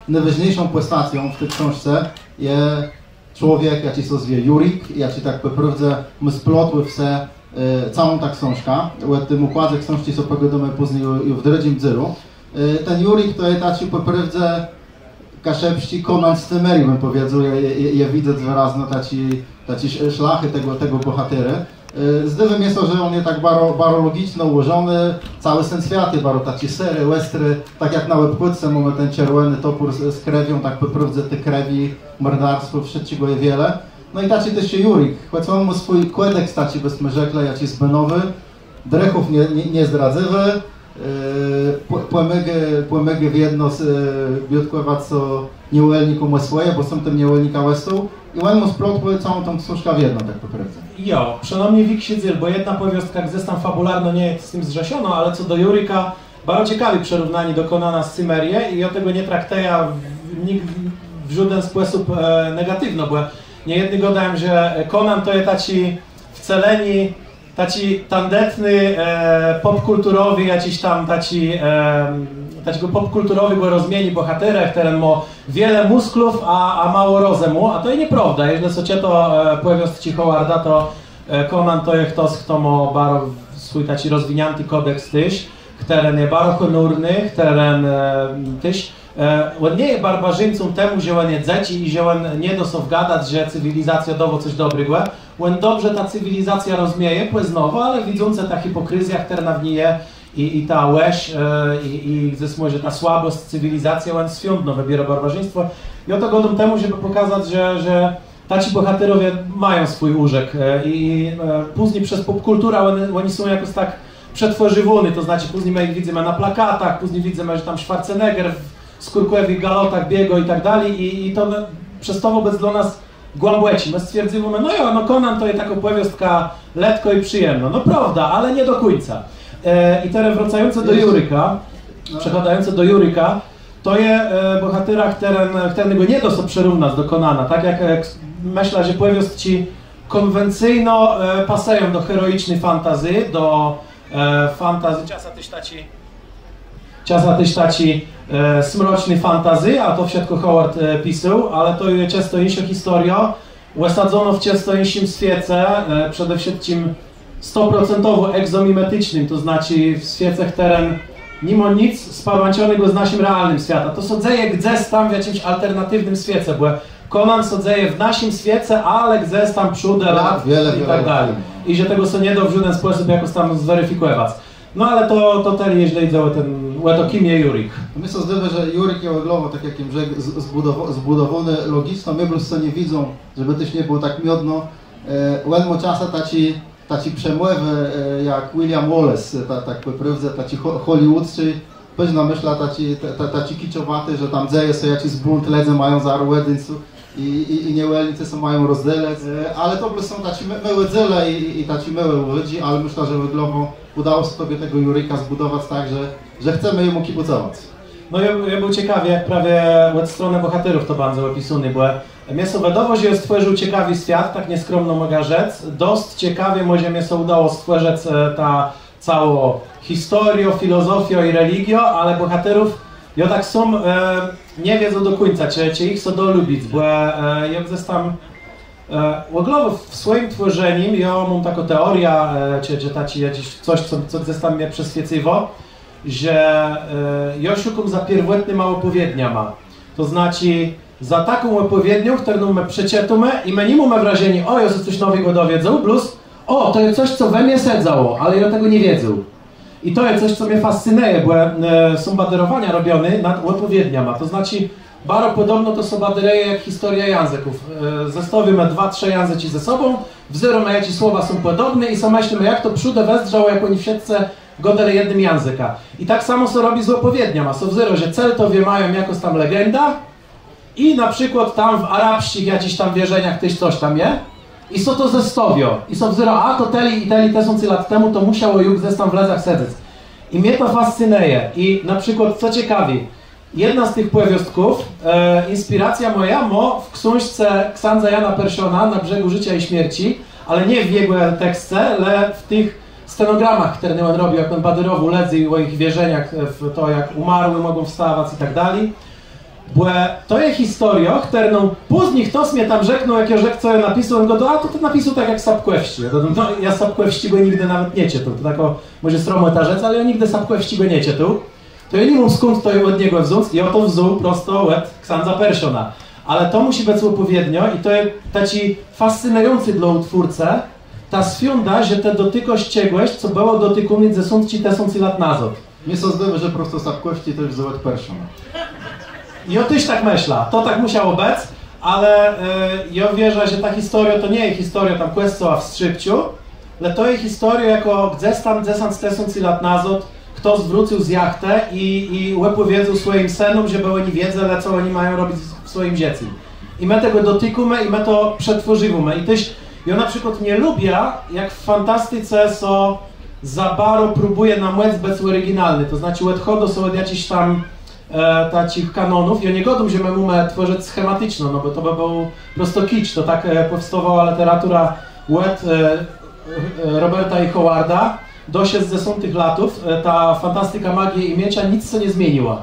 najważniejszą postacją w tej książce jest człowiek, jaki się zwie Jurik, jaki tak naprawdę my splotły wse całą ta książka. W tym układzie książki są pogadamy później w drugim dzyru. Ten Jurik to jest taki po prawdzie kaszepści Conan z Temerii, bym powiedział. Ja widzę wyraźnie taki szlachy tego bohatery. Zdywem jest to, że on jest tak bardzo logicznie ułożony, cały sens świata, bardzo takie sery, westry, tak jak na webpłytce mamy ten czerwony topór z krewią, tak po prawdzie te krewi, mordarstwo, wszystkiego jest wiele. No i taki też się Jurik, choć on ma swój kodeks taki, byśmy rzekli, jak jest benowy, drechów nie zdradzywy, płemygy w jedno z biotkowa, co nieuelniku ma swoje, bo są tym nieuelnika Westu i on mu splotły całą tą książkę w jedno, tak po prawdzie. Jo, przynajmniej Wik Siedzyl, bo jedna powiostka jak zestaw fabularno nie jest z tym zrzeszona, ale co do Jurika, bardzo ciekawi przyrównani do Conana z Cymerię i o tego nie trakteja nikt w żaden sposób negatywno, bo niejedny gadają, że Conan to jest taci wceleni, taci tandetny, popkulturowy, jakiś tam takiego popkulturowy, bo rozmieni bohaterach, który ma wiele musklów, a mało rozumu, a to jest nieprawda. Jeżeli sobie to powiostci Howarda, to Conan to jest ktoś, kto ma bardzo swój taki rozwinięty kodeks tyś, który jest bardzo honurny, który tyś on nie jest barbarzyńcą temu, że on jest dzieci i że on nie dosow gadać, że cywilizacja dowo coś dobrego. On dobrze ta cywilizacja rozmieje, płeznowo, ale widzące ta hipokryzja, która na niej jest i ta łeś i że ta słabość cywilizacji, on świątno wybiera barbarzyństwo. I o to godą temu, żeby pokazać, że taci bohaterowie mają swój urzek i później przez popkulturę oni są jakoś tak przetworzywani, to znaczy później my ich widzimy na plakatach, później widzimy, że tam Schwarzenegger w skórkowych galotach biego i tak dalej i to przez to wobec dla nas głębłeci. My stwierdzimy, no Conan to jest taka powiostka letko i przyjemno. No prawda, ale nie do końca. I teraz wracające do Juryka, przechodzące do Juryka, to jest bohatera, którego nie da się przyrównać do Conana. Tak jak myślę, że powiostki konwencyjno pasują do heroicznej fantazy, do fantazy czasa też taci smroczny fantazy, a to wszystko Howard pisał, ale to jest często inna historia. Usadzono w często innym świecie, przede wszystkim 100% egzomimetycznym, to znaczy w świecach teren mimo nic sparowanczonego z naszym realnym świata. To sodzeje gdzieś tam w jakimś alternatywnym świecie, bo Conan sodzeje w naszym świecie, ale gdzieś tam przódę lat i tak dalej. I że tego się nie da w żaden sposób jakoś tam zweryfikować. No ale to ten, jeśli idzie to kim jest Jurik? My sobie zdaje, że Jurik jest oglowo, tak jak im zbudowany logiczno, my po prostu nie widzą, żeby też nie było tak miodno. Łelmo czasa taci przemływy jak William Wallace, tak naprawdę, taci hollywoodscy, pewna myśla taci kiczowaty, że tam dzieje się jakiś bunt, ledze mają za arwedyńcu i nieuelnicy są mają rozdelec, ale to są taci małe dzele i taci małe ludzi, ale myślę, że wyglowo udało się sobie tego Jurika zbudować tak, że chcemy jemu kibucować. No ja był ciekawy, jak prawie od strony bohaterów to bardzo opisany, bo mnie się wydawało, że stworzył ciekawy świat, tak nieskromno mogę rzec. Dość ciekawie może mnie się udało stworzyć ta całą historię, filozofię i religię, ale bohaterów ja tak są, nie wiedzą do końca, czy ich się dolubić, bo ja gdzieś tam ogólnie w swoim tworzeniu ja mam taką teorię, czy coś, co gdzieś tam mnie przeswiecywo, że ja szukam za pierwotnym opowiednia ma. To znaczy za taką opowiednią, którą my przeczytamy i my nie mamy wrażenia, o, ja coś nowego dowiedzą, plus o, to jest coś, co we mnie sedzało, ale ja tego nie wiedzę. I to jest coś, co mnie fascynuje, bo są baderowania robione nad opowiedniami. To znaczy, bardzo podobno to są badereje jak historia języków. Zestawimy 2-3 języki ze sobą, wzorujemy, jakie słowa są podobne i so myślimy, jak to przódę wezdrało, jak oni wszyscy godele jednym języka. I tak samo się robi z opowiedniami. So wzory, że Celtowie mają jakoś tam legenda i na przykład tam w arabskich jakichś tam wierzeniach też coś tam jest. I so to zestawio. I so wzoro, a to teli i teli te są lat temu, to musiało już gdzieś tam w lezach sedzeć. I mnie to fascynuje. I na przykład, co ciekawi, jedna z tych powiostków, inspiracja moja, w książce Ksandza Jana Persiona Na brzegu życia i śmierci, ale nie w jego tekście, ale w tych stenogramach, które on robił, jak on badyrował ledzy i o ich wierzeniach w to, jak umarły mogą wstawać i tak dalej. Bo to je historia, kterou później ktoś mnie tam rzeknął, jak ja rzekł, co ja napisał, on go, a to napisał tak jak Sapkowści. No, ja Sapkowści go nigdy nawet nie czytał. To tako, może sromo ta rzecz, ale ja nigdy Sapkowści go nie czytał. To ja nie wiem skąd to od niego wziąć i oto wziął prosto od księdza Persiona. Ale to musi być odpowiednio i to jest taki fascynujący dla utwórcę, ta sfiunda, że te dotykość czegoś, co było dotyku między sądci te sądci lat nazad. Nie sądzę, że prosto Sapkowści to już wziął od Persiona. I o tyś tak myśla, to tak musiało być, ale ja wierzę, że ta historia to nie jest historia tam kwestia w Strzybciu, ale to jest historia jako gdzieś tam 10 lat nazad, kto zwrócił z jachtę i opowiedział swoim synom, że oni wiedzą, co oni mają robić w swoim dziecku. I my tego dotykamy i my to przetworzymy. I też ja na przykład nie lubię, jak w fantastyce so za bardzo próbuje nam być oryginalny, to znaczy odchodzą są od jakichś tam takich kanonów. Ja nie godzę, że my mamy tworzyć schematyczno, no bo to by był prosto kicz. To tak powstawała literatura Roberta i Howarda. Do 60 latów ta fantastyka magii i miecza nic się nie zmieniła.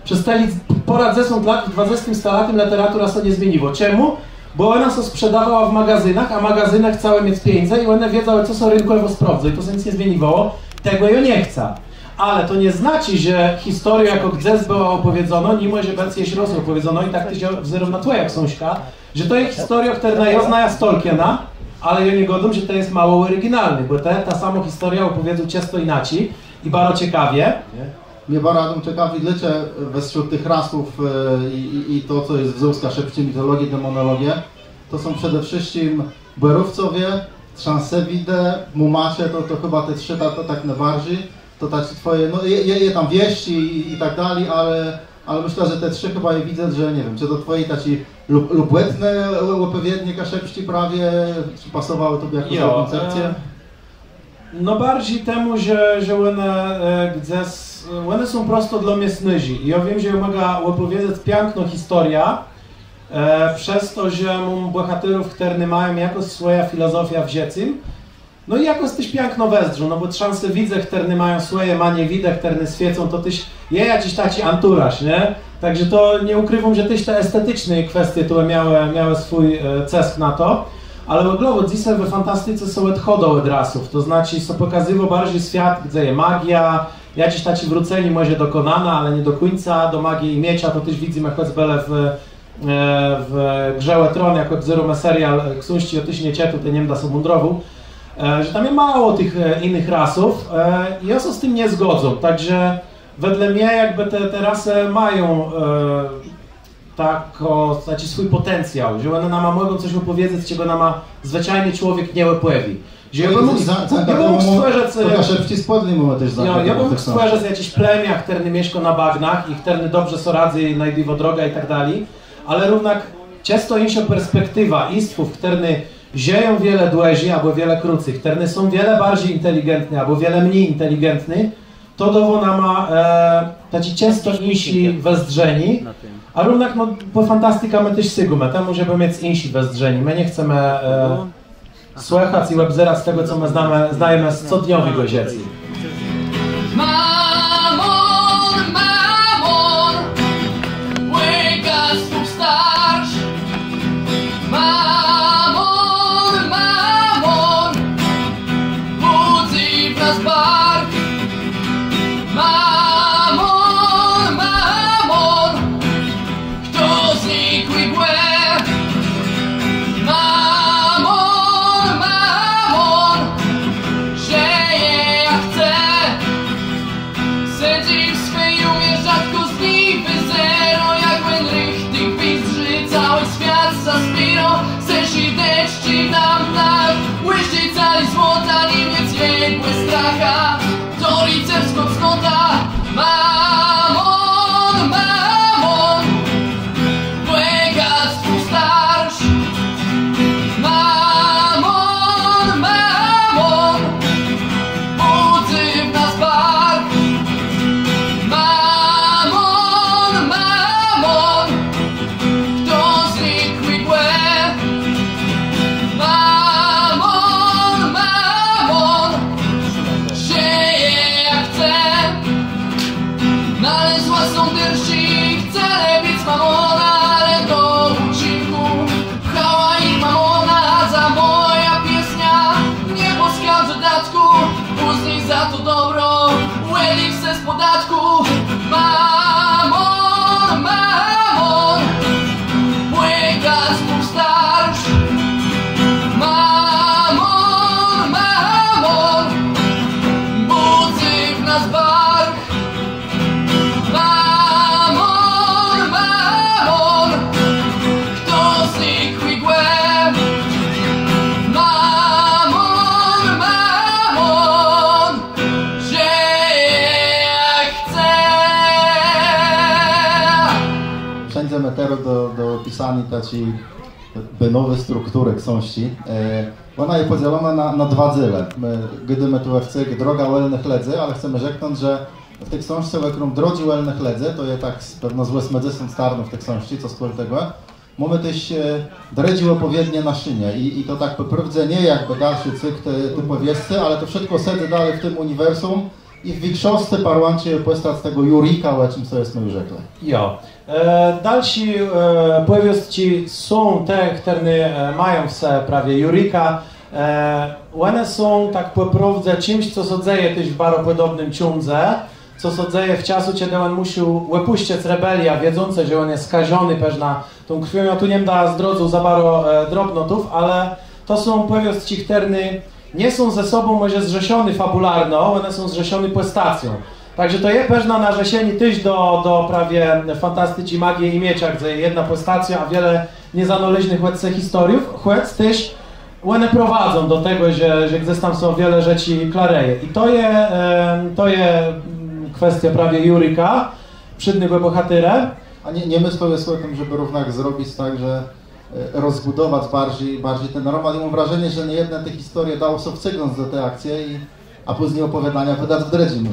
Przez te ponad 10 lat, w 20 stolatem literatura się nie zmieniła. Czemu? Bo ona się sprzedawała w magazynach, a magazynach całe mieć pieniądze i one wiedziały, co są rynkowo sprawdza i to się nic nie zmieniło. Tego ja nie chcę. Ale to nie znaczy, że historia jako gdzieś była opowiedziana, nie może być jeśli raz opowiedziano i tak to się wzorów na twoja książka, że to jest historia, która ja znaję z Tolkiena, ale ja nie godzę, że to jest mało oryginalny, bo ta sama historia opowiedzą często inaczej i bardzo ciekawie. Mnie bardzo ciekawi, dlaczego wśród tych rasów i to, co jest w Zeuska szepcie mitologii, demonologię, to są przede wszystkim Berówcowie, Trzansewidę, Mumasze, to chyba te trzy to tak najbardziej, to tak twoje, no je tam wieści i tak dalej, ale myślę, że te trzy chyba je widzę, że nie wiem, czy to twoi taci lub łetne odpowiednie kaszepści prawie, czy pasowały tobie jakąś koncepcję? No bardziej temu, że one są prosto dla mnie snyzi. Ja wiem, że mogę opowiedzieć piękną historię, przez to, że mam bohaterów, którzy mają jakoś swoja filozofia w dziecim. No i jakoś też piękno wezdzą, no bo trzanse widzę, którzy mają swoje manie widzę, którzy świecą, to też je jakiś taki anturaż, nie? Także to nie ukrywam, że też te estetyczne kwestie tu miały swój cesk na to. Ale ogólnie dzisiaj we fantastyce są odchodzą od rasów, to znaczy są pokazywał bardziej świat, gdzie jest magia, jakieś takie wrócenie może dokonane, ale nie do końca, do magii i miecza, to też widzimy choćby w Grze Tron, jako wzorujemy serial Książki o Tyśnie Cietu, to nie wiem, da są mundrową, że tam jest mało tych innych rasów i ja się z tym nie zgodzę, także wedle mnie jakby te rasy mają taki swój potencjał, że one nam mogą coś opowiedzieć, czego nam zwyczajny człowiek nie opowie. Że ja bym mógł stworzyć jakieś plemię, które mieszka na bagnach i które dobrze sobie radzi, znajdują drogę i tak dalej, ale równak często inna perspektywa istwów, które zieją wiele dłużej albo wiele krócej, które są wiele bardziej inteligentne albo wiele mniej inteligentne, to dowo nama taci często insi wezdrzeni, a równak no, po fantastyka my też sygumy, tam żeby mieć insi wezdrzeni. My nie chcemy słuchać i webzerać z tego, co my znajemy z codniowych zieci. Mamon, mamon, łyka stóp starsz. Mamon, mamon, budzi w nas bark. Mamon, mamon, kto znikły głę. Mamon, mamon, że je ja chcę. z mamona, ale do uczynku. Pchała ich mamona za moja piesnia. Nie poskał dodatku, później za to dobro. Łeli se z podatku. Mamon, mamon, błękać Bóg starsz. Mamon, mamon, budzi w nas bark. Mamon, mamon, kto znikły głęb. Mamon, mamon, żyje jak chce. Wszędzie meteru do opisani taci nowe struktury książki. Ona jest podzielona na dwa dziele. Gdymy tu w droga łelnych ledzy, ale chcemy rzeknąć, że w tej książce, którą drodzi łelnych ledzy, to jest tak pewno z 80 starnów w tej książce, co skoro tego, mamy też dredził opowiednie na szynie i to tak po prawdzie nie jakby dalszy cykl te powiedzcy, ale to wszystko sedzi dalej w tym uniwersum i w większości parłancie postać tego Jurika, o czym sobie jsme już rzekli. Jo. Další pověsti są te, které mają w se prawie Jurika. One są tak po prawdzie czymś, co się dzieje też w baropodobnym ciądze, co się dzieje w czasu, kiedy on musiał wypuścić rebelia, wiedzące, że on jest skażony pewna tą krwią. Ja tu nie da zdrodzu za baro drobnotów, ale to są powiesti, które nie są ze sobą może zrzeszone fabularno, one są zrzeszone postacją. Także to jest pewna narzesieni też do prawie fantastyki, magii i miecza, gdzie jedna postacja, a wiele niezanoleżnych historiów, chłec też one prowadzą do tego, że gdzieś tam są wiele rzeczy klareje. I to jest kwestia prawie Jurika, przydnego bohatera. A nie myślę o tym, żeby równak zrobić tak, że rozbudować bardziej ten roman. I mam wrażenie, że nie jedna te historie dało sobie wcygnąć do tej akcji, a później opowiadania wydać w dredzinie.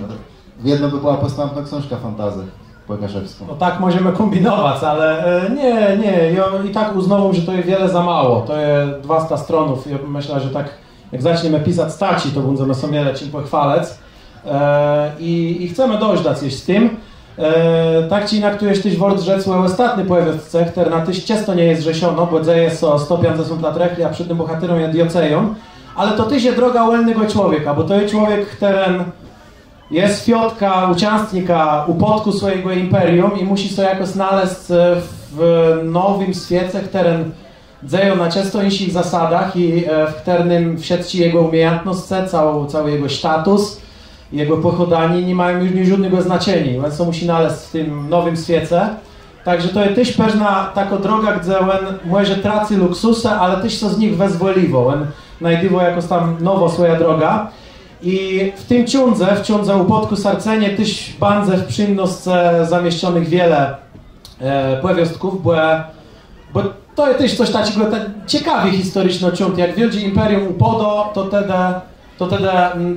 W jedno by była postępna książka fantazy Płekaszewską. No tak możemy kombinować, ale nie. Ja i tak uznałam, że to jest wiele za mało. To jest 200 stronów. Ja myślę, że tak jak zaczniemy pisać staci, to będziemy sobie lecim pochwalec. I chcemy dojść jeść z tym. Tak czy inaczej, tu jest też wort rzecły ostatni powiedzce, który na tyś ciasto nie jest rzesiono, bo dzieje so 150 lat rechli, a przy tym bohaterom jest dioceją. Ale to też jest droga łelnego człowieka, bo to jest człowiek, którym jest fiotka, uczestnika upodku swojego imperium i musi sobie jakoś znaleźć w nowym świecie, którym dzieją na często innych zasadach i w którym wszyscy jego umiejętności, cały jego status, jego pochodanie nie mają już żadnego znaczenia, więc on musi znaleźć w tym nowym świecie. Także to jest też pewna taka droga, gdzie on może traci luksusy, ale też co z nich wezwoliwo. On znajdywał jakoś tam nowo swoja droga. I w tym w ciądze upodku Sarcenie też bandze w przyjemnostce zamieszczonych wiele powiastków, bo to jest też coś takiego ciekawie historyczno ciąg. Jak wielkie imperium upodo, to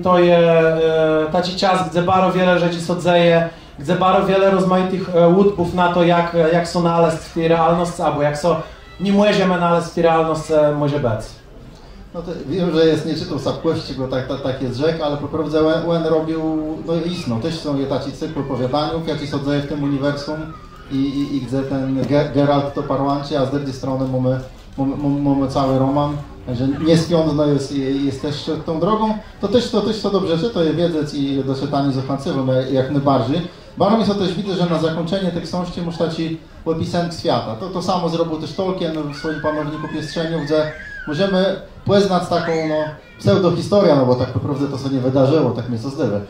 to jest taki czas, gdzie bardzo wiele rzeczy się dzieje, gdzie bardzo wiele rozmaitych łudbów na to, jak są naleźć w tej realności, albo jak są nie możemy naleźć w tej realności może być. No to wiem, że jest nie czytał sapkości, bo tak jest rzek, ale po prawdzie on robił, no istno, też są taki cykl opowiadaniów, jaki się dzieje w tym uniwersum i gdzie ten Geralt to parłancie, a z drugiej strony mamy cały roman, że niespiądno jest też tą drogą, to też to dobrze czyta, je wiedzieć i do czytania zachęcywym jak najbardziej. Bardzo mi się też widzę, że na zakończenie tej książki muszę ci opisać świata. To samo zrobił też Tolkien w swoim Panowniku Piestrzeniu, gdzie możemy poznać taką pseudohistorię, no bo tak po prawdzie to się nie wydarzyło, tak mnie to zdywy.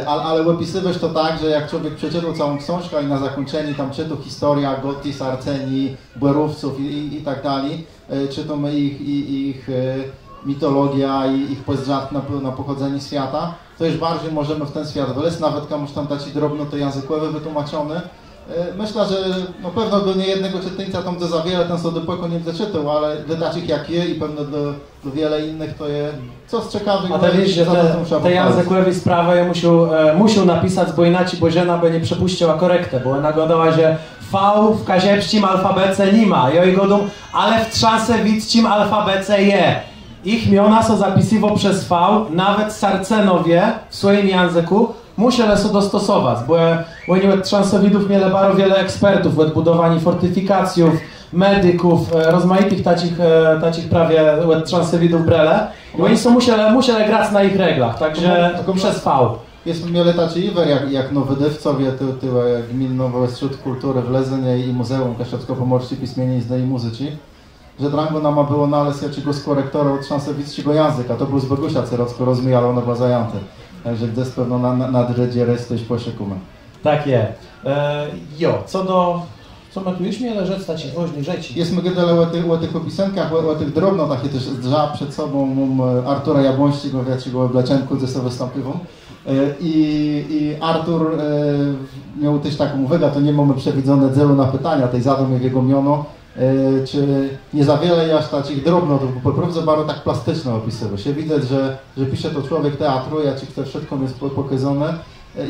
Ale opisywać to tak, że jak człowiek przeczytał całą książkę i na zakończeniu tam czytał historia Gotti, Sarceni, Błerówców i tak dalej, czytał ich mitologia i ich pozdrzat na pochodzenie świata, to już bardziej możemy w ten świat wyleć, nawet komuś tam taki drobno to językowy wytłumaczony. Myślę, że no pewno do niejednego czytelnika tam za wiele ten sobie dopóki nie zaczytał, ale dla takich jak je i pewno do wiele innych to jest coś ciekawych. A to wiesz, że te językowe sprawy ja musiał napisać, bo inaczej Bożena by nie przepuściła korektę, bo ona gadała, że V w kaziepskim alfabecie nie ma. Ja jej godą, ale w trzasewickim alfabecie je. ich miona są zapisywo przez V, nawet Sarcenowie w swoim języku musieli się dostosować, bo oni od transowidów mieli bardzo wiele ekspertów od budowania fortyfikacjów, medyków, rozmaitych tacich prawie od transowidów brele i oni są musieli grać na ich reglach, także przez V. Jest miele tacy iwer, jak no wydawcowie tyłe gminnowe Wśród Kultury w Lezenie i Muzeum Kaszewsko-Pomorskiej Pismienizny i Muzyci, że drango nama było nalez jakiego z korektora od transowickiego języka, to był z Bogusia Cerocko rozmijalo na bazajanty. Także gdzieś pewno na drzedzie restoś poszykumy. Tak je. Co my tu już mieli rzec, taci woźni rzeci? Jest mgdele o tych opisenkach, o tych drobnotach, i też drza przed sobą Artura Jabłońskiego, wiaciego obleczenku ze sobie wystąpiwą. I Artur miał też taką uwagę, to nie mamy przewidzone celu na pytania, tej zadum w jego miono, czy nie za wiele jaż takich drobnotów, bo po prostu bardzo tak plastyczne opisywał się. Widać, że pisze to człowiek teatru, ja ci chcę wszystko jest pokazane.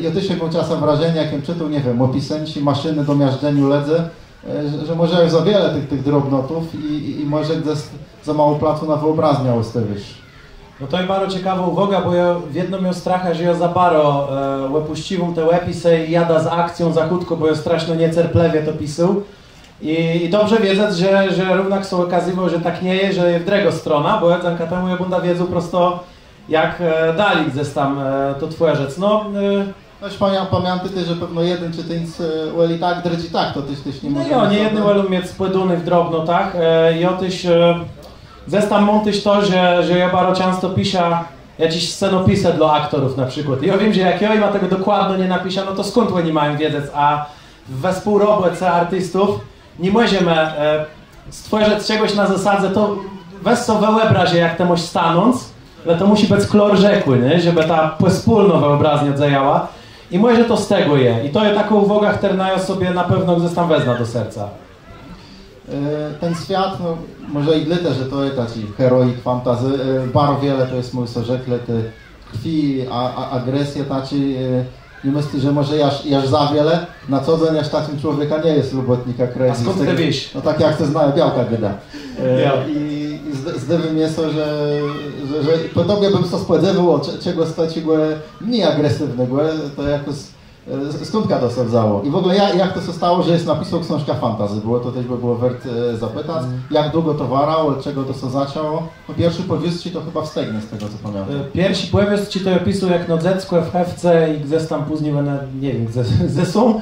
I o też mam czasem wrażenie, jakim czytał, nie wiem, opisenci maszyny do miażdżeniu ledze, że może jest za wiele tych drobnotów i może gdzieś za mało placu na wyobraźnię ustawisz. No to jest bardzo ciekawa uwaga, bo ja w jedno miał stracha, że ja za baro łepuściwą te łepisy i jada z akcją za krótko, bo ja straszno niecerplewie to pisał. I dobrze wiedzieć, że równak są okazywał, że tak nie jest, że jest w drugą strona, bo ja zanka temu ja bunda wiedzą prosto jak dali gdzieś tam to twoja rzecz. No pamiętam też, że pewno jeden czy ten ueli tak, dredzi tak, to też nie może. No nie jedny uelu mieć spłyduny w drobnotach i otyś zestam montyś to, że ja bardzo często piszę jakieś scenopisy dla aktorów na przykład. I ja wiem, że jak ja ma tego dokładnie nie napiszę, no to skąd oni mają wiedzieć, a we współroboce artystów nie możemy stworzyć czegoś na zasadzie, to weź sobie wyobraź, jak temoś stanąc, ale to musi być kolor rzekły, nie? Żeby ta wspólna wyobraźnia zajęła. I może to z tego je. I to jest taką uwagę, która sobie na pewno gdzieś tam wezna do serca. Ten świat, no może i dlatego, że to jest taki heroik fantazy, bardzo wiele to jest mój sorzekle, te krwi, agresja taci, nie myślę, że może jaż za wiele, na co dzień jaż takim człowieka nie jest robotnika krew. A skąd ty wiesz? No tak jak to znają, białka gada. I zdewym jest to, że po tobie bym to spodziewał, czego stać go mniej agresywnego, to jakoś skądka to się wzało. I w ogóle jak to się stało, że jest napisał książka fantasy? Było to też by było wart zapytać. Jak długo to warał, od czego to się zaczęło? No pierwszy powieści to chyba wstegnie z tego, co pamiętam. Pierwszy powieści to opisał jak no dziecko w Hewce i gdzieś tam później, nie wiem, gdzie są.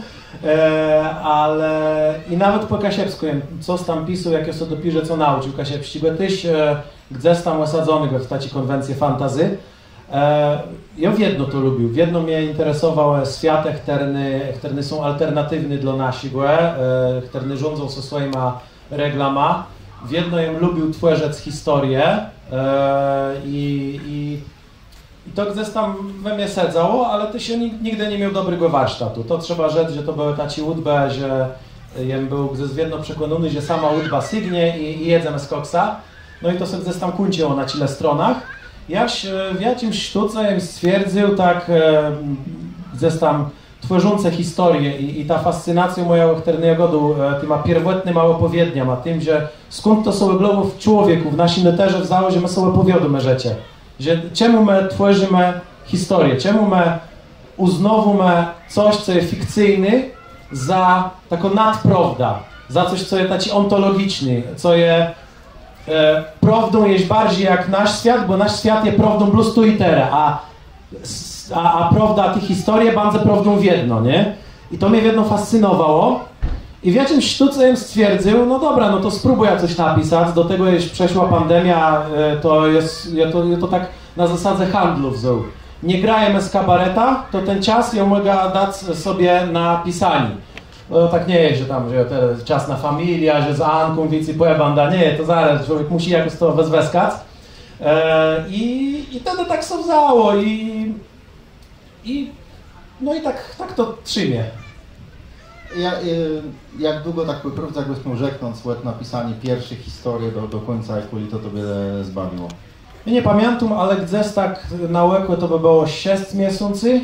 Ale i nawet po Kasiepsku, co tam pisał, jak ja sobie dopiszę, co nauczył Kasiepści, go tyś gdzieś tam osadzony go w takiej konwencję fantazy. Ja w jedno to lubił, w jedno mnie interesował świat, który są alternatywny dla naszego, który rządzą się swoimi reglama. W jedno ja lubił tworzyć historię i to gdzieś tam we mnie sedzało, ale to się nigdy nie miał dobrego warsztatu. To trzeba rzec, że to były taci łudbe, że jem był gdzieś w jedno przekonany, że sama łudba sygnie i jedzemy z koksa. No i to sobie gdzieś tam kunciło na tyle stronach. Jaś w jakimś sztuce stwierdził tak gdzieś tam tworzące historię i ta fascynacja moja godu tyma pierwotnymi opowiedniami, tym, że skąd to są globów w człowieku, w naszym neterze wzało, że my sobie opowiadamy rzeczy. Że czemu my tworzymy historię, czemu my uznowujemy coś, co jest fikcyjne za taką nadprawda, za coś, co jest taki ontologiczny, co jest prawdą jest bardziej jak nasz świat, bo nasz świat jest prawdą plus tu i teraz, a prawda tych historii bardzo prawdą w jedno, nie? I to mnie w jedno fascynowało. I w jakimś sztuce stwierdził, no dobra, no to spróbuję coś napisać, do tego już przeszła pandemia, to tak na zasadzie handlu wziął. Nie grajemy z kabareta, to ten czas ja mogę dać sobie na pisanie. No tak nie jest, że tam, że teraz czas na familię, że z Anką, wicy, banda, nie, to zaraz, człowiek musi jakoś to wezweskać. I wtedy tak się wzało no i tak to trzymie. Jak długo tak wyprawdza, jakbyśmy rzeknąc napisanie pierwszych historii do końca, jak to tobie zbawiło? Ja nie pamiętam, ale gdzieś tak na łekłe to by było 6 miesięcy,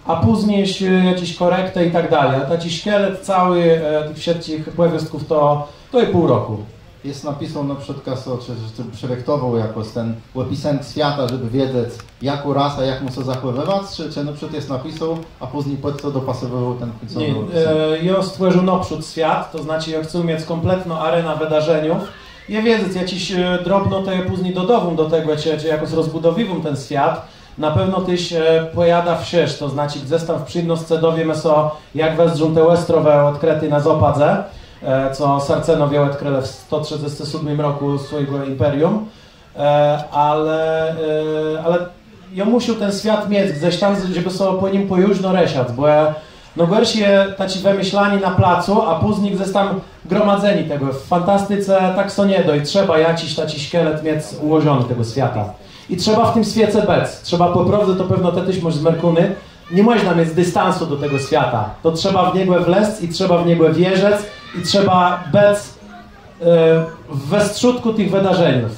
a później jakieś korekty i tak dalej. A taki szkielet cały tych wszystkich powieściów to i pół roku. jest napisał na przykład, czy projektował jako ten opisem świata, żeby wiedzieć, jaką rasę, jak mu się zachowywać, czy na przykład jest napisał, a później pod to dopasowywał ten końcowy opis? Ja stworzył naprzód świat, to znaczy ja chcę mieć kompletną arenę wydarzeniów. Ja wiedzieć, jakiś drobno to ja później dodawam do tego, czy jakoś rozbudowywam ten świat. Na pewno tyś pojada wsiesz, to znaczy zestaw przyjemności dowiemy się, jak wezmą te Westrowe odkryty na Zopadze, co Sarcenowie odkryli w 137 roku swojego imperium, ale ja musiał ten świat mieć gdzieś tam, żeby sobie po nim pojużno resiać, bo no gorsze taci wymyślani na placu, a później gdzieś tam gromadzeni tego. W fantastyce tak so nie do i trzeba jakiś taci szkielet mieć ułożony tego świata. I trzeba w tym świecie bec. Trzeba po prostu, to pewno tetyś może z Merkuny, nie można mieć dystansu do tego świata. To trzeba w niego wlec i trzeba w niego wierzyć i trzeba bec we strzutku tych wydarzeniów.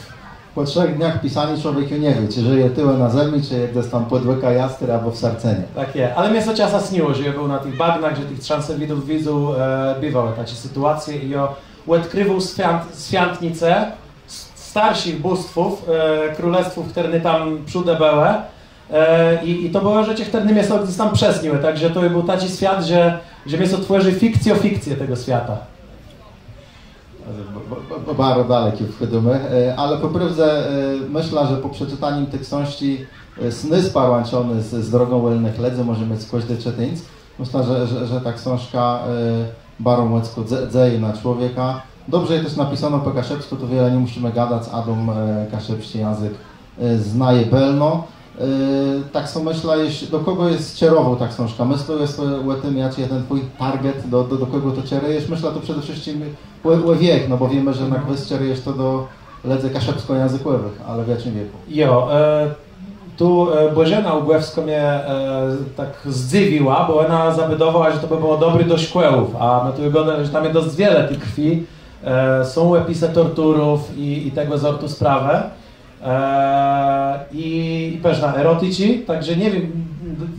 Po 3 dniach pisania człowiek nie wie, czy żyje tyłem na ziemi, czy gdzieś tam pod łyka Jastry albo w Sarcenie. Tak jest, ale mnie co czasa śniło, że ja był na tych bagnach, że tych transewidów widzów bywały takie sytuacje i ja odkrywał świątnicę starszych bóstwów, królestwów, które tam przydebyły i to było rzeczy, które mnie sobie gdzieś tam przesniły, także to był taki świat, że mnie tworzy fikcję tego świata. Bardzo dalekie wchodzimy, ale po prawdzie myślę, że po przeczytaniu tych książki sny sparłączone z drogą wolnych ledzy może mieć każdy czytelnik. Myślę, że ta książka bardzo mocno dzieje na człowieka. Dobrze jest też napisano po kaszepsku, to wiele nie musimy gadać, Adam kaszepski język znaje belno. Tak samo myślę, do kogo jest kierował ta książka? Myślę, jest o tym, jaki jest ten twój target, do kogo to kierujesz. Myślę, to przede wszystkim o wiek, no bo wiemy, że jednak kierujesz to do ledzy kaszepsko-językowych, ale w jakim wieku? Jo, tu Bożena Ugłewska mnie tak zdziwiła, bo ona zabudowała, że to by było dobry do szkłełów, a my tu wygląda, że tam jest dość wiele tych krwi. Są opisy torturów i tego sortu sprawy. I pewna erotyci, także nie wiem,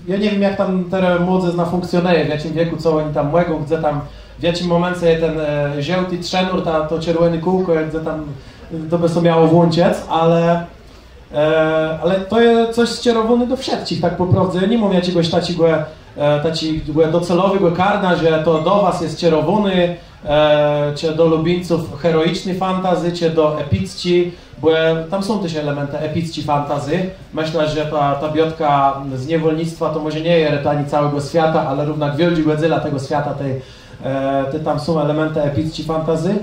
ja nie wiem jak tam te młodze funkcjonuje, w jakim wieku, co oni tam łegą, gdzie tam, w jakim momencie ten żółty trzynur, to czerwone kółko, gdzie tam to by sobie miało włączyć, ale to jest coś skierowane do wszystkich, tak po prostu. Ja nie mam jakiegoś takiego docelowego karna, że to do was jest kierowany, czy do lubieńców heroicznej fantazy, czy do epicki, bo tam są też elementy epicki fantazy. Myślę, że ta biotka z niewolnictwa to może nie jest ani całego świata, ale równak wielki Godzilla tego świata, tam są elementy epicki fantazy.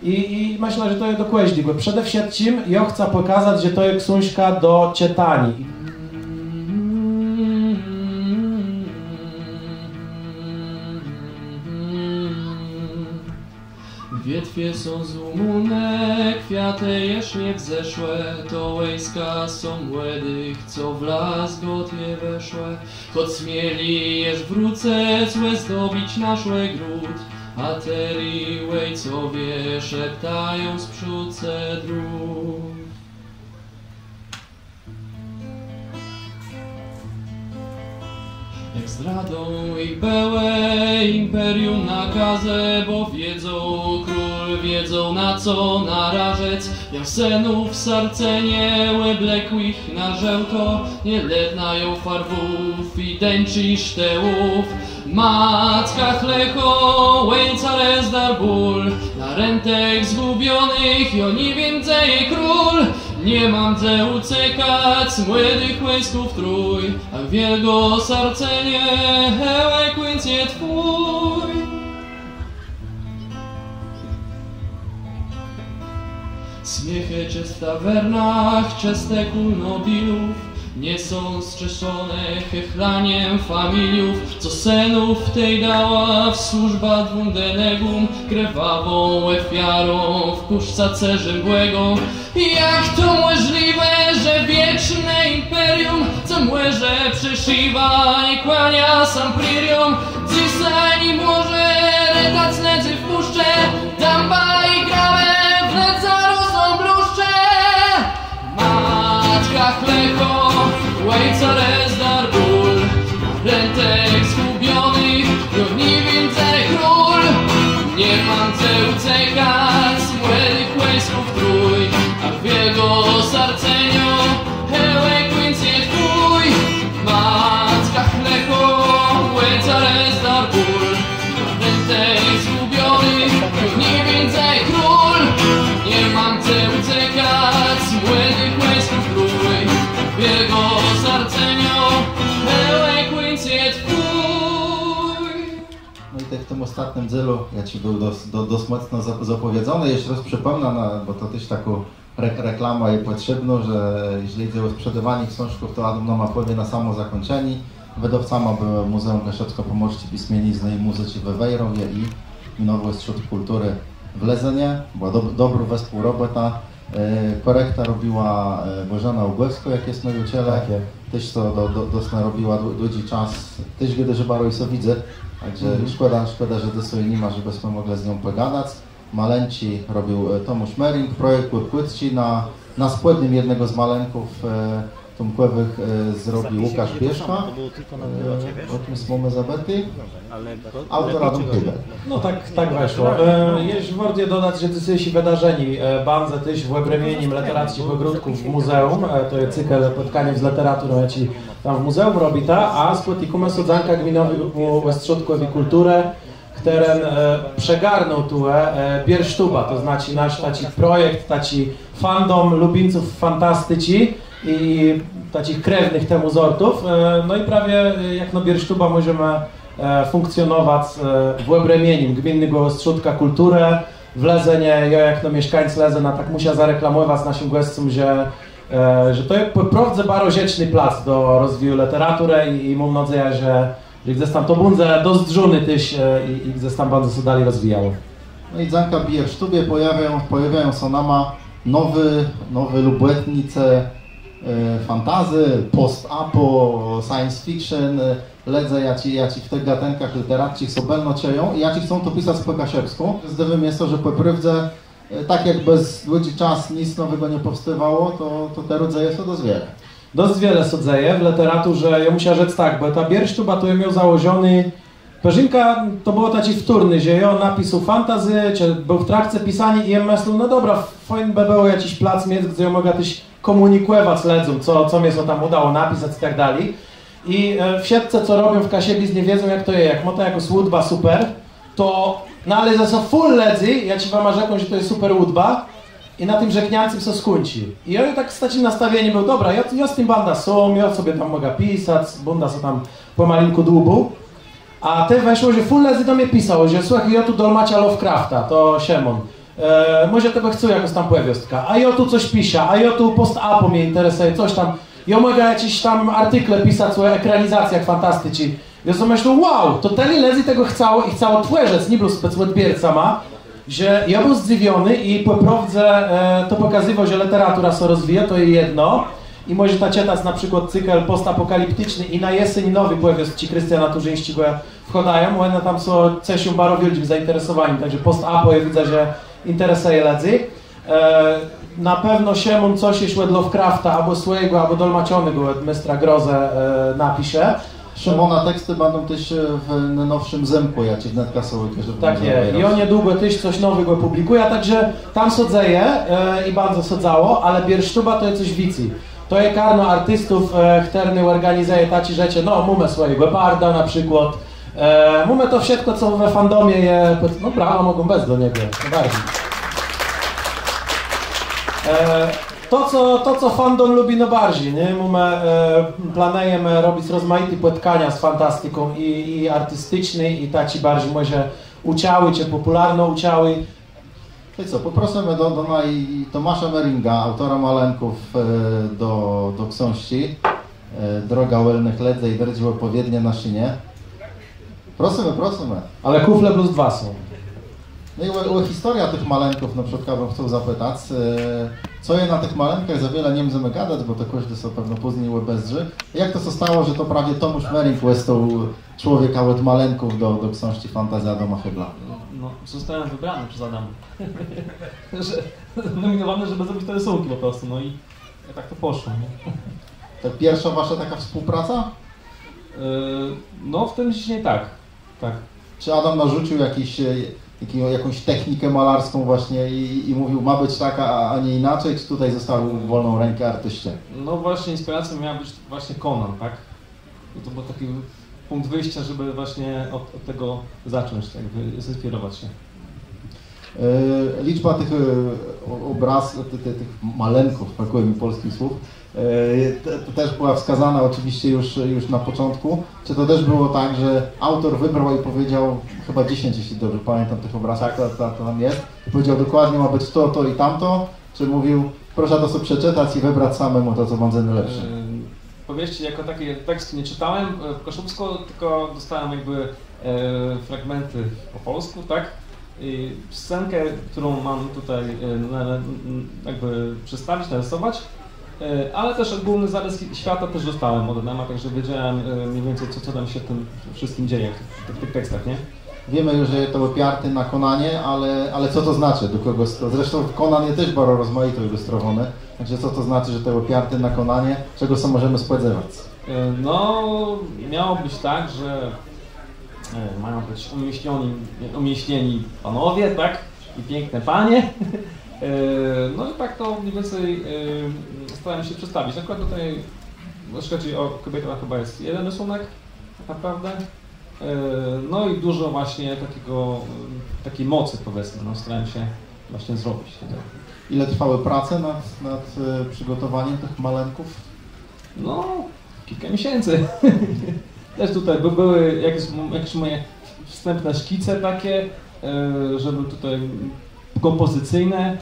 I myślę, że to jest dokładnie, bo przede wszystkim ja chcę pokazać, że to jest książka do czytania. Wietwie są złomone, kwiaty jeszcze nie wzeszłe, to łejska są młodych, co w las gotie weszłe. Choć śmieli jeż wrócę, złe zdobić nasz gród, a teri łejcowie szeptają z przódce dróg. Jak zdradą ich bełe, imperium nakazę, bo wiedzą król, wiedzą na co narażec. Jasenów Sarcenie, łeblekłych na żełto, nie letnają farbów i dęczy sztełów. Mackach lecho, łęca rezdar ból, na rętek zgubionych, jo nie więcej król. Nie mam gdzie uciekać, młodych łysków trój, a wielgo Sarcenie, eloquencie twój. Śmiechy czy w tawernach, czyste kul nobilów, nie są strzeżone chechlaniem familiów, co senów tej dała w służba dwóm denegum, krwawą ofiarą w puszce Cerzębłego. Jak to możliwe, że wieczne imperium, co młeże przeszywa i kłania sam pririom, dzisiaj nie może retać nedzy w puszcze, damba i grawę wnet zarosną bluszcze. Matka chleko, łejca rezdar ból, rętek zgubionych, jo nie więcej król. Nie mam gdzie uciekać, młodych w tym ostatnim dzielu, ja Ci był dość mocno zapowiedziany. Jeszcze raz przypomnę, bo to też taką reklama jest potrzebna, że jeśli idzie o sprzedawanie książków, to Adam ma powie na samo zakończenie. Wydawcami były Muzeum Gaszecko-Pomorskiej Pismienizny i Muzyki we Wejrowie i Nowy Instytut Kultury w Lezenie. Była dobra współrobota. Korekta robiła Bożena Ugłewska, jak jest nauczycielem. Też to dosyć robiła długi czas. Też kiedy że bardzo się widzę. Także szkoda, że dzisiaj nie ma, żebyśmy mogli z nią pogadać. Maleńci robił Tomusz Mering, projekt Kurkutci na spodnym jednego z malenków Tomkowych zrobił Łukasz Pieszka. O tym słomy zabety. Autor Adam Hybel. No tak weszło. Jeśli warto dodać, że dzisiejsi wydarzeni banze też w obremieniem literackich ogródków w muzeum, to jest cykl spotkania z literaturą, jaki tam w muzeum robi ta, a spotykamy sodzanka gminowego Westrzodkowi kulturę, który przegarnął tu Biersztuba, to znaczy nasz taki projekt, taki fandom lubińców fantastyki i takich krewnych temu zortów. No i prawie jak na Biersztuba możemy funkcjonować w obremieniem gminnego Ostrzódka kulturę w Lezenie. Ja jak na mieszkańcy Lezena tak muszę zareklamować naszym gościom, że to jest naprawdę bardzo rzeczny plac do rozwoju literatury i mam nadzieję, że gdzieś tam to bunze dozdrzuny też i gdzieś tam bardzo się dalej rozwijało. No i dzanka w Biersztubie pojawiają się nama nowe lubetnice fantazy, post-apo, science fiction, ledzę ja ci w tych gatunkach literackich sobelno cieją i ja ci chcą to pisać po kasiepsku. Zdewym jest to, że po prawdzie, tak jak bez ludzi czas nic nowego nie powstawało, to te rodzaje są dość wiele. Dość wiele się dzieje w literaturze, ja muszę rzec tak, bo ta Biersztuba to ja miał założony, Perzynka to było taki wtórny, że ja napisał fantazy, czy był w trakcie pisania i ja myślał, no dobra, fajnie by było jakiś plac mieć, gdzie ja mogę też komunikować z ledzą, co mnie się tam udało napisać i tak dalej. I w siatce, co robią w Kasiebiz, nie wiedzą jak to jest, jak ma to jako łódba super, to ale za full ledzy, ja ci wam rzekłem, że to jest super łódba i na tym rzekniancym się skończy. I ja tak z takim nastawieniem był, dobra, ja z tym banda są, ja sobie tam mogę pisać, bunda sobie tam po malinku dłubu. A te weszło, że full ledzy do mnie pisało, że słuchaj, ja tu dolmacia Lovecrafta, to Siemon. Może tego chcę jakoś tam powiostka, a ja tu coś piszę, a ja tu post-apo mnie interesuje, coś tam. Ja mogę jakieś tam artykle pisać o ekranizacjach fantastycznych. Ja sobie myślę, wow, to tyle lezy tego chciało i chciało tworzec, nie był specodbierca ma, że ja był zdziwiony i po prawdzie to pokazywał, że literatura się rozwija, to jest jedno. I może ta czytać na przykład cykl postapokaliptyczny i na jesień nowy powiast ci Krystiana Turzyńskiego wchodają, one tam są coś bardzo wielkim zainteresowani, także post-apo ja widzę, że interesuje ledzy. Na pewno Siemon coś jeśli od Lovecrafta, albo swojego, albo dolmaczonego od Mystra Grozę napisze. Szymona teksty będą też w nowszym Zemku, ja ci wnetka są. Tak jest. I on niedługo też coś nowego publikuje, także tam sodzeje i bardzo sodzało, ale Biersztuba to jest coś wici. To jest karno artystów, który organizuje tacie rzeczy, no mamy swojego Barda na przykład. Mamy to wszystko, co we fandomie je, no brawo, mogą bez do niego, najbardziej. To, co fandom lubi najbardziej, nie? My planujemy robić rozmaite spotkania z fantastyką i artystycznej, i taci bardziej może uciały, czy popularno uciały. I co, poprosimy do Tomasza Meringa, autora malenków do książki Droga Łelnych Ledze i Drdził opowiednie na szynie. Prosimy. Ale kufle plus 2 są. No i o historia tych malenków na przykład bym chciał zapytać. Co je na tych malenkach za wiele nie możemy gadać, bo to każdy są pewno później bezży. Jak to się stało, że to prawie Tomusz Mering łestał człowieka od malenków do książki Fantazja Adama Hybla? No, zostałem wybrany przez Adama. Nominowany, żeby zrobić te rysunki po prostu, no i tak to poszło. Nie? To pierwsza wasza taka współpraca? No, w tym dzisiaj tak. Czy Adam narzucił jakąś technikę malarską właśnie i mówił, ma być tak, a nie inaczej, czy tutaj został wolną rękę artyście? No właśnie inspiracją miała być właśnie Conan, tak? I to był taki punkt wyjścia, żeby właśnie od tego zacząć, tak, zinspirować się. Liczba tych obrazów, tych malenków, brakuje mi polskich słów, też była wskazana oczywiście już na początku. Czy to też było tak, że autor wybrał i powiedział, chyba 10, jeśli dobrze pamiętam, tych obrazów, to tam jest, i powiedział dokładnie ma być to i tamto, czy mówił, proszę to sobie przeczytać i wybrać samemu to, co będzie najlepsze? Powieści jako takie teksty nie czytałem po kaszubsku, tylko dostałem jakby fragmenty po polsku, tak? I scenkę, którą mam tutaj jakby przedstawić, narysować, ale też ogólny zarys świata też dostałem od Adama, także wiedziałem mniej więcej co tam się w tym wszystkim dzieje w tych tekstach, nie? Wiemy już, że to opiarty na Konanie, ale co to znaczy? Do kogo zresztą Konan jest też bardzo rozmaito ilustrowany, także co to znaczy, że to opiarty na Konanie? Czego sobie możemy spodziewać? No, miało być tak, że mają być umieśnieni panowie, tak? I piękne panie. No i tak to mniej więcej starałem się przedstawić. Akurat tutaj, jeśli chodzi o kobietę, chyba jest jeden rysunek, tak naprawdę. No i dużo właśnie takiej mocy, powiedzmy, no starałem się właśnie zrobić tutaj. Ile trwały prace nad przygotowaniem tych malenków? No, kilka miesięcy. Też tutaj były jakieś moje wstępne szkice takie, żeby tutaj kompozycyjne.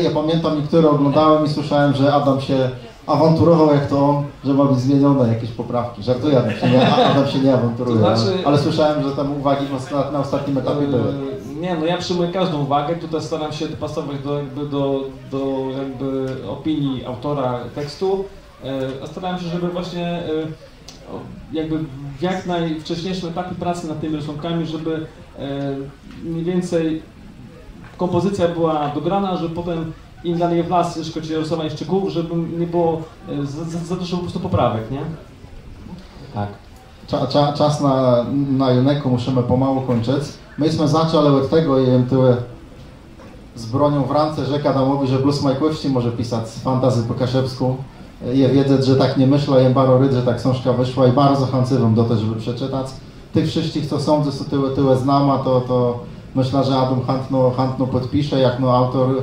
Ja pamiętam, niektóre oglądałem i słyszałem, że Adam się awanturował jak to on, że ma być zmienione jakieś poprawki. Żartuję, Adam się nie awanturuje, to znaczy, ale słyszałem, że tam uwagi na ostatnim etapie były. Nie, no ja przyjmuję każdą uwagę, tutaj staram się dopasować do opinii autora tekstu, a starałem się, żeby właśnie jakby w jak najwcześniejszym etapie pracy nad tymi rysunkami, żeby mniej więcej kompozycja była dograna, żeby potem im dalej w las, jeśli chodzi o rysowanie szczegółów, żeby nie było za dużo po prostu poprawek, nie? Tak. Czas na Juneku, musimy pomału kończyć. Myśmy zaczęli od tego i tyle z bronią w ręce, że Adamowi, że Blues Majkowści może pisać fantazy po kaszebsku. Je wiedzieć, że tak nie myślę, jem bardzo ryd, że ta książka wyszła i bardzo chęcywam do tego, żeby przeczytać. Tych wszystkich, co sądzę, co tyle znama, to myślę, że Adam chętno podpisze, jak no autor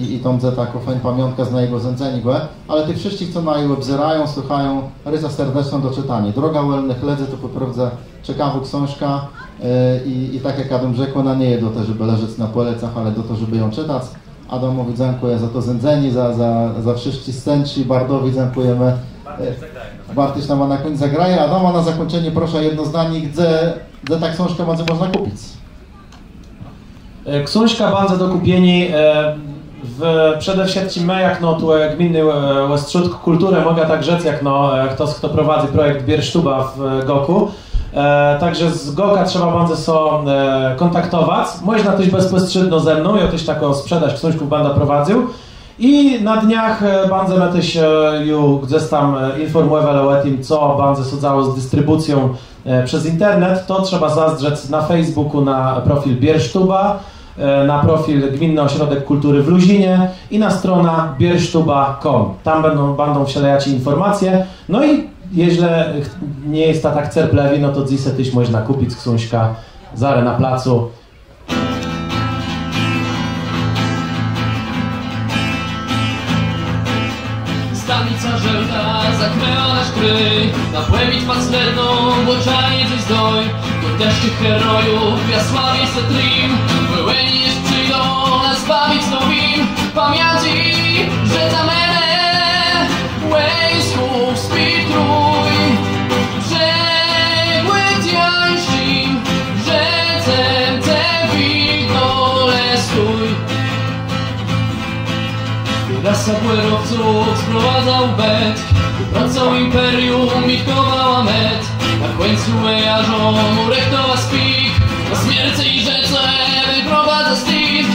i tą taką fajną pamiątkę z na jego zędzeni, ale tych wszystkich, co na jej obzerają, słuchają, ryza serdeczną do czytania. Droga Uelnych Ledzy to poprawdza ciekawa książka i tak jak Adam rzekł, ona nie jest do tego, żeby leżeć na polecach, ale do tego, żeby ją czytać. Adamowi dziękuję za to zędzeni, za wszystkie scenci, Bardowi dziękujemy. Bartyś nam na koniec zagraje. Adama, na zakończenie proszę jedno zdanie, gdzie ta książka będzie można kupić? Książka będzie do kupienia przede wszystkim my, jak no tu gminy Łestrzut Kulturę, mogę tak rzec, jak no kto prowadzi projekt Biersztuba w Goku. Także z Goka trzeba będzie sobie kontaktować. Można też bezpośrednio ze mną, ja też taką sprzedaż książków będę prowadził. I na dniach będziemy też gdzieś tam informować o tym, co będzie się działo z dystrybucją przez internet. To trzeba zazdrzeć na Facebooku, na profil Biersztuba, na profil Gminny Ośrodek Kultury w Luzinie i na strona biersztuba.com. Tam będą wszelkie informacje. No i jeśli nie jest to tak cerplewi, no to dzisiaj też można kupić książkę zare na placu. Stanica żelta, zakręła nasz kryj, napłemić pancerną, bo czajnie coś zdoj. Do deszczy herojów, jasławie setrim, wyłeni już przyjdą nas bawić nowim. Pamięci, że za menę, łejsków spitruj. Brzegły tiańszym, rzecem te wilgole stój. Rasa błerowców sprowadzał bet, pracą imperium mitkowała met. Na końcu mejarzą urechtowa spik, na śmierci i rzece wyprowadza Steve.